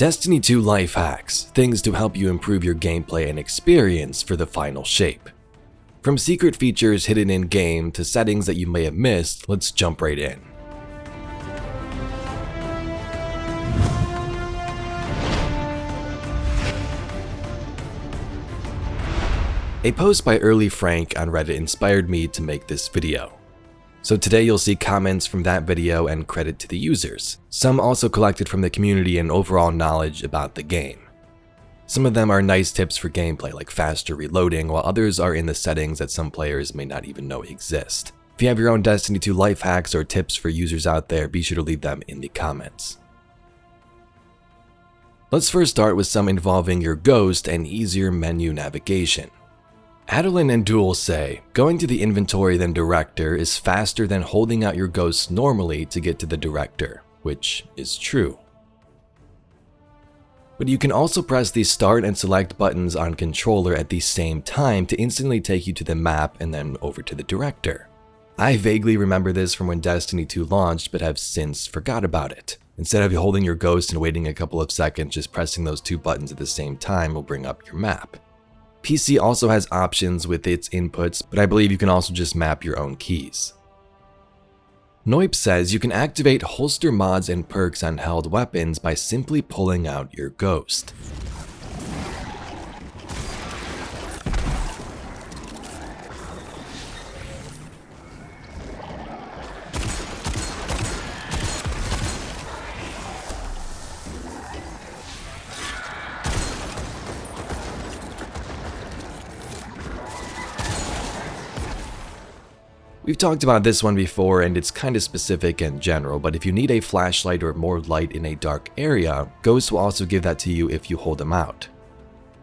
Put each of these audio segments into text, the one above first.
Destiny 2 life hacks, things to help you improve your gameplay and experience for the final shape. From secret features hidden in-game to settings that you may have missed, let's jump right in. A post by Early Frank on Reddit inspired me to make this video. So today you'll see comments from that video and credit to the users. Some also collected from the community and overall knowledge about the game. Some of them are nice tips for gameplay like faster reloading, while others are in the settings that some players may not even know exist. If you have your own Destiny 2 life hacks or tips for users out there, be sure to leave them in the comments. Let's first start with some involving your ghost and easier menu navigation. Adeline and Duel say, going to the inventory then director is faster than holding out your ghost normally to get to the director, which is true. But you can also press the start and select buttons on controller at the same time to instantly take you to the map and then over to the director. I vaguely remember this from when Destiny 2 launched, but have since forgot about it. Instead of holding your ghost and waiting a couple of seconds, just pressing those two buttons at the same time will bring up your map. PC also has options with its inputs, but I believe you can also just map your own keys. Noip says you can activate holster mods and perks on held weapons by simply pulling out your ghost. We've talked about this one before and it's kinda specific and general, but if you need a flashlight or more light in a dark area, Ghost will also give that to you if you hold them out.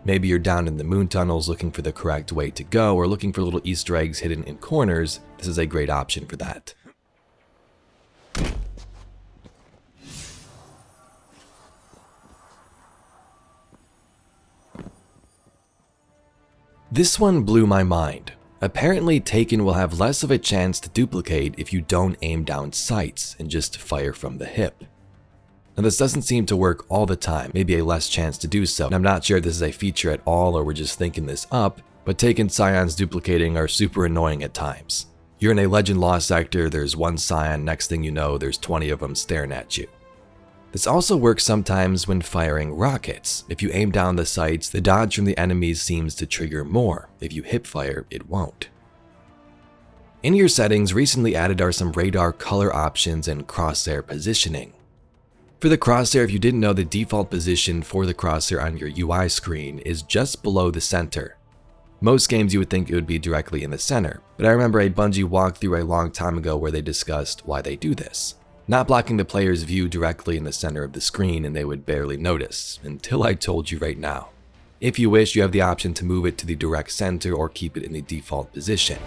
Maybe you're down in the moon tunnels looking for the correct way to go or looking for little Easter eggs hidden in corners, this is a great option for that. This one blew my mind. Apparently, Taken will have less of a chance to duplicate if you don't aim down sights and just fire from the hip. Now this doesn't seem to work all the time, maybe a less chance to do so, and I'm not sure if this is a feature at all or we're just thinking this up, but Taken Scions duplicating are super annoying at times. You're in a Legend Lost sector, there's one Scion, next thing you know there's 20 of them staring at you. This also works sometimes when firing rockets. If you aim down the sights, the dodge from the enemies seems to trigger more. If you hip fire, it won't. In your settings, recently added are some radar color options and crosshair positioning. For the crosshair, if you didn't know, the default position for the crosshair on your UI screen is just below the center. Most games you would think it would be directly in the center, but I remember a Bungie walkthrough a long time ago where they discussed why they do this. Not blocking the player's view directly in the center of the screen and they would barely notice, until I told you right now. If you wish, you have the option to move it to the direct center or keep it in the default position.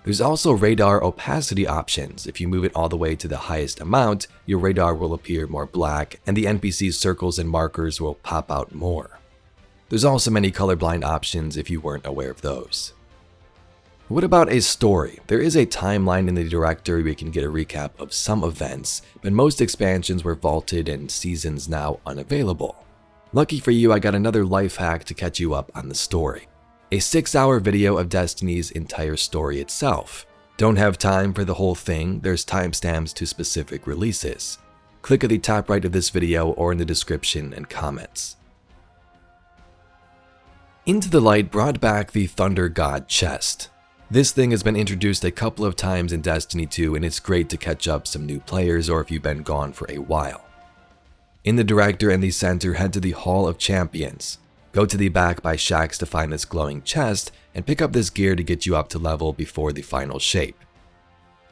There's also radar opacity options. If you move it all the way to the highest amount, your radar will appear more black and the NPC's circles and markers will pop out more. There's also many colorblind options if you weren't aware of those. What about a story? There is a timeline in the directory where you can get a recap of some events, but most expansions were vaulted and seasons now unavailable. Lucky for you, I got another life hack to catch you up on the story. A 6-hour video of Destiny's entire story itself. Don't have time for the whole thing, there's timestamps to specific releases. Click at the top right of this video or in the description and comments. Into the Light brought back the Thunder God chest. This thing has been introduced a couple of times in Destiny 2 and it's great to catch up some new players or if you've been gone for a while. In the director and the center, head to the Hall of Champions. Go to the back by Shaxx to find this glowing chest and pick up this gear to get you up to level before the final shape.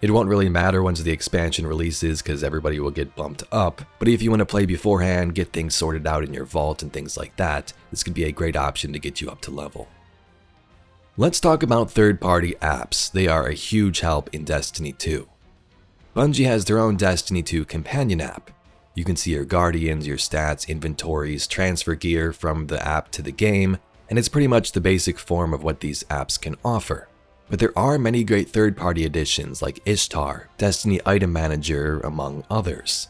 It won't really matter once the expansion releases because everybody will get bumped up, but if you want to play beforehand, get things sorted out in your vault and things like that, this could be a great option to get you up to level. Let's talk about third-party apps. They are a huge help in Destiny 2. Bungie has their own Destiny 2 companion app. You can see your guardians, your stats, inventories, transfer gear from the app to the game, and it's pretty much the basic form of what these apps can offer. But there are many great third-party additions like Ishtar, Destiny Item Manager, among others.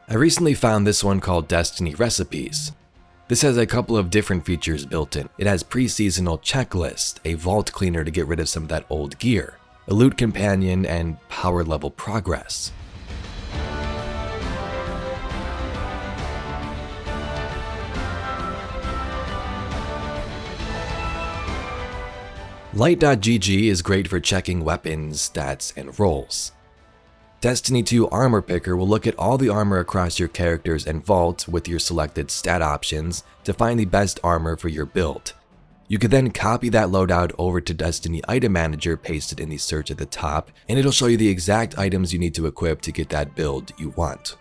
I recently found this one called Destiny Recipes. This has a couple of different features built in. It has pre-seasonal checklist, a vault cleaner to get rid of some of that old gear, a loot companion, and power level progress. Light.gg is great for checking weapons, stats, and rolls. Destiny 2 Armor Picker will look at all the armor across your characters and vault with your selected stat options to find the best armor for your build. You can then copy that loadout over to Destiny Item Manager pasted in the search at the top, and it'll show you the exact items you need to equip to get that build you want.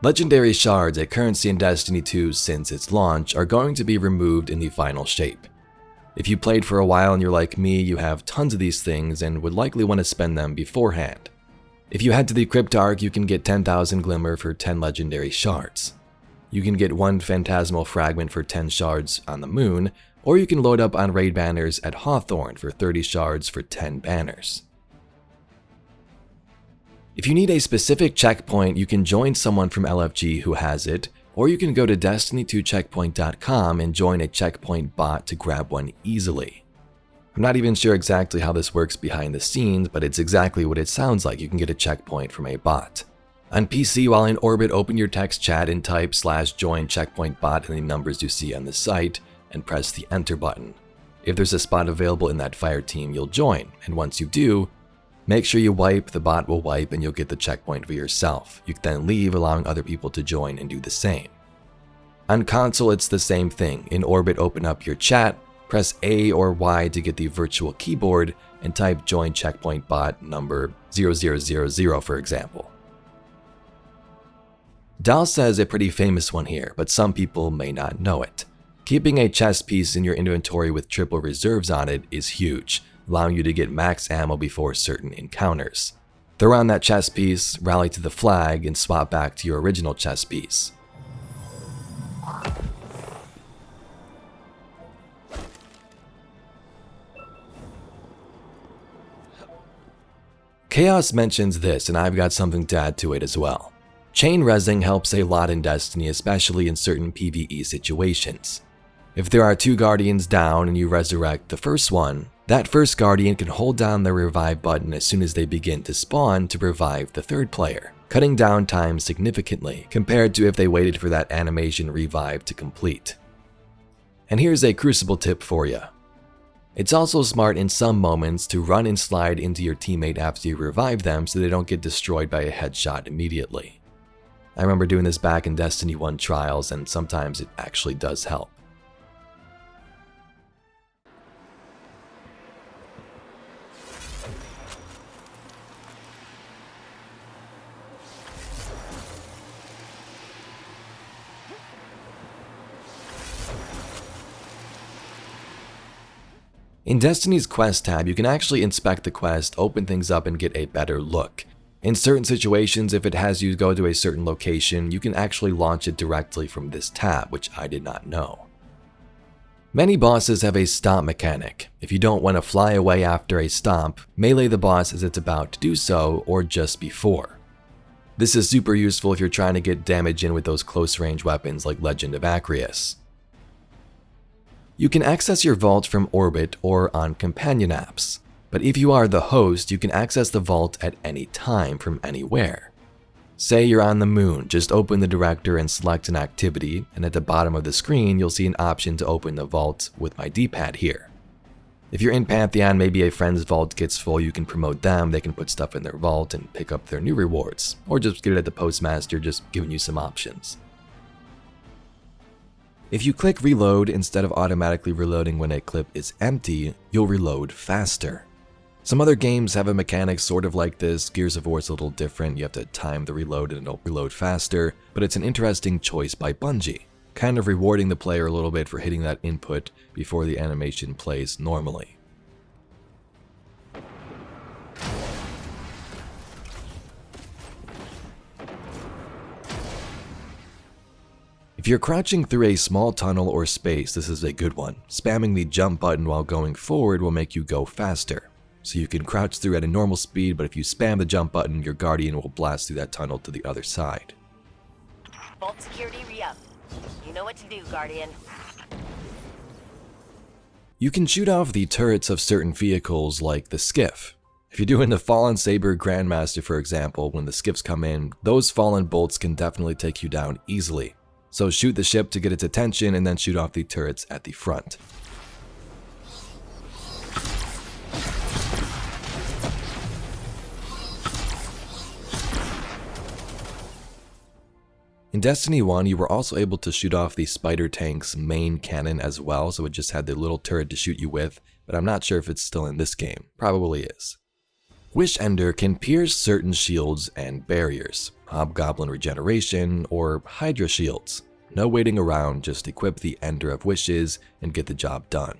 Legendary shards, a currency in Destiny 2 since its launch, are going to be removed in the final shape. If you played for a while and you're like me, you have tons of these things and would likely want to spend them beforehand. If you head to the Cryptarch, you can get 10,000 Glimmer for 10 legendary shards. You can get 1 Phantasmal Fragment for 10 shards on the Moon, or you can load up on raid banners at Hawthorne for 30 shards for 10 banners. If you need a specific checkpoint, you can join someone from LFG who has it, or you can go to destiny2checkpoint.com and join a checkpoint bot to grab one easily. I'm not even sure exactly how this works behind the scenes, but it's exactly what it sounds like. You can get a checkpoint from a bot. On PC, while in orbit, open your text chat and type /join checkpoint bot in the numbers you see on the site, and press the enter button. If there's a spot available in that fire team, you'll join, and once you do, make sure you wipe, the bot will wipe, and you'll get the checkpoint for yourself. You can then leave, allowing other people to join and do the same. On console, it's the same thing. In orbit, open up your chat, press A or Y to get the virtual keyboard, and type join checkpoint bot number 0000 for example. Dal says a pretty famous one here, but some people may not know it. Keeping a chest piece in your inventory with triple reserves on it is huge, allowing you to get max ammo before certain encounters. Throw on that chest piece, rally to the flag, and swap back to your original chest piece. Chaos mentions this, and I've got something to add to it as well. Chain resing helps a lot in Destiny, especially in certain PvE situations. If there are 2 guardians down and you resurrect the first one, that first guardian can hold down the revive button as soon as they begin to spawn to revive the third player, cutting down time significantly compared to if they waited for that animation revive to complete. And here's a Crucible tip for you. It's also smart in some moments to run and slide into your teammate after you revive them so they don't get destroyed by a headshot immediately. I remember doing this back in Destiny 1 trials, and sometimes it actually does help. In Destiny's Quest tab, you can actually inspect the quest, open things up, and get a better look. In certain situations, if it has you go to a certain location, you can actually launch it directly from this tab, which I did not know. Many bosses have a stomp mechanic. If you don't want to fly away after a stomp, melee the boss as it's about to do so, or just before. This is super useful if you're trying to get damage in with those close range weapons like Legend of Acreus. You can access your vault from orbit or on companion apps, but if you are the host, you can access the vault at any time from anywhere. Say you're on the Moon, just open the director and select an activity, and at the bottom of the screen you'll see an option to open the vault with my D-pad here. If you're in Pantheon, maybe a friend's vault gets full, you can promote them, they can put stuff in their vault and pick up their new rewards, or just get it at the postmaster, just giving you some options. If you click reload instead of automatically reloading when a clip is empty, you'll reload faster. Some other games have a mechanic sort of like this. Gears of War is a little different. You have to time the reload and it'll reload faster, but it's an interesting choice by Bungie, kind of rewarding the player a little bit for hitting that input before the animation plays normally. If you're crouching through a small tunnel or space, this is a good one. Spamming the jump button while going forward will make you go faster. So you can crouch through at a normal speed, but if you spam the jump button, your Guardian will blast through that tunnel to the other side. Vault security re-up. You know what to do, Guardian. You can shoot off the turrets of certain vehicles like the Skiff. If you're doing the Fallen Saber Grandmaster, for example, when the Skiffs come in, those fallen bolts can definitely take you down easily. So shoot the ship to get its attention and then shoot off the turrets at the front. In Destiny 1, you were also able to shoot off the Spider Tank's main cannon as well, so it just had the little turret to shoot you with, but I'm not sure if it's still in this game. Probably is. Wish Ender can pierce certain shields and barriers, Hobgoblin regeneration, or Hydra shields. No waiting around, just equip the Ender of Wishes and get the job done.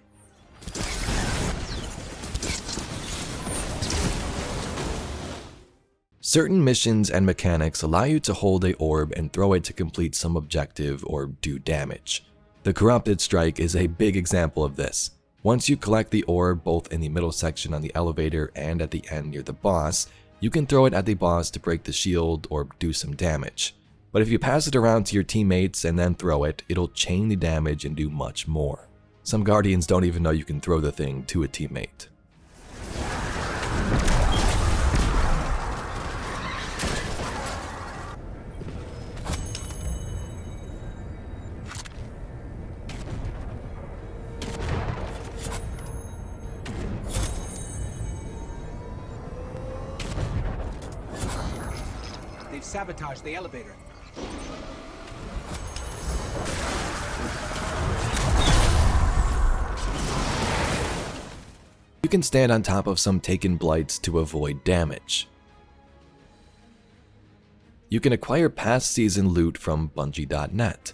Certain missions and mechanics allow you to hold a orb and throw it to complete some objective or do damage. The Corrupted Strike is a big example of this. Once you collect the orb both in the middle section on the elevator and at the end near the boss, you can throw it at the boss to break the shield or do some damage. But if you pass it around to your teammates and then throw it, it'll chain the damage and do much more. Some Guardians don't even know you can throw the thing to a teammate. They've sabotaged the elevator. You can stand on top of some taken blights to avoid damage. You can acquire past season loot from Bungie.net.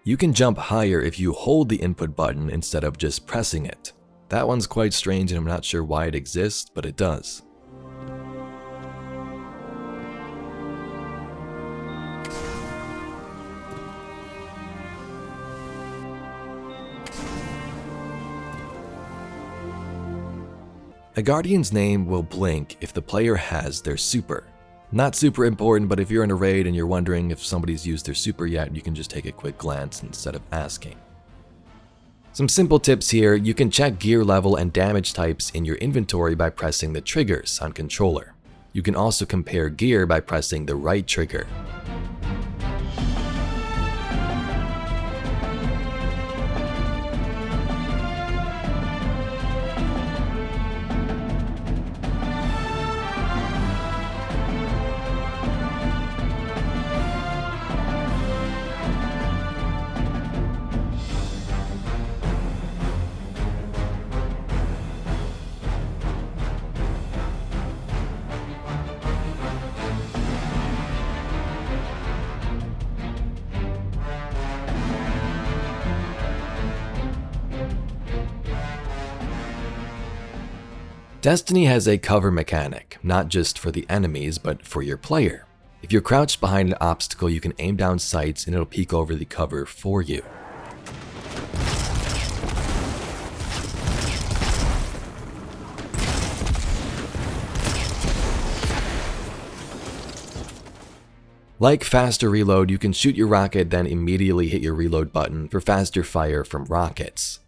You can jump higher if you hold the input button instead of just pressing it. That one's quite strange and I'm not sure why it exists, but it does. A Guardian's name will blink if the player has their super. Not super important, but if you're in a raid and you're wondering if somebody's used their super yet, you can just take a quick glance instead of asking. Some simple tips here: you can check gear level and damage types in your inventory by pressing the triggers on controller. You can also compare gear by pressing the right trigger. Destiny has a cover mechanic, not just for the enemies, but for your player. If you're crouched behind an obstacle, you can aim down sights and it'll peek over the cover for you. Like faster reload, you can shoot your rocket then immediately hit your reload button for faster fire from rockets.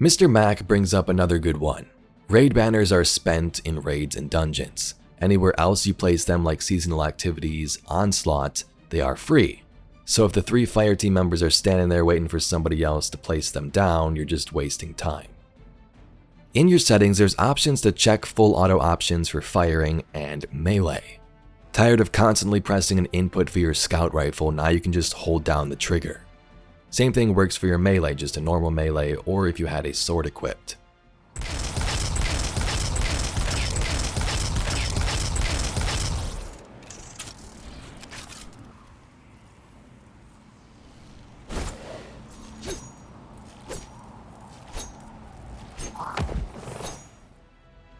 Mr. Mac brings up another good one. Raid banners are spent in raids and dungeons. Anywhere else you place them, like seasonal activities, Onslaught, they are free. So if the 3 fire team members are standing there waiting for somebody else to place them down, you're just wasting time. In your settings, there's options to check full auto options for firing and melee. Tired of constantly pressing an input for your scout rifle? Now you can just hold down the trigger. Same thing works for your melee, just a normal melee, or if you had a sword equipped.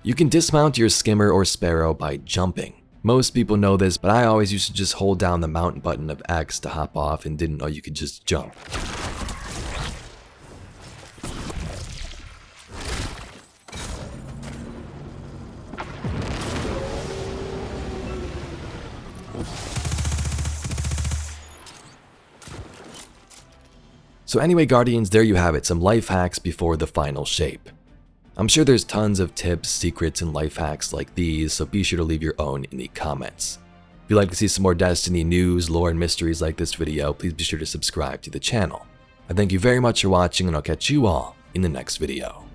You can dismount your skimmer or sparrow by jumping. Most people know this, but I always used to just hold down the mount button of X to hop off and didn't know you could just jump. So anyway, Guardians, there you have it, some life hacks before the final shape. I'm sure there's tons of tips, secrets, and life hacks like these, so be sure to leave your own in the comments. If you'd like to see some more Destiny news, lore, and mysteries like this video, please be sure to subscribe to the channel. I thank you very much for watching, and I'll catch you all in the next video.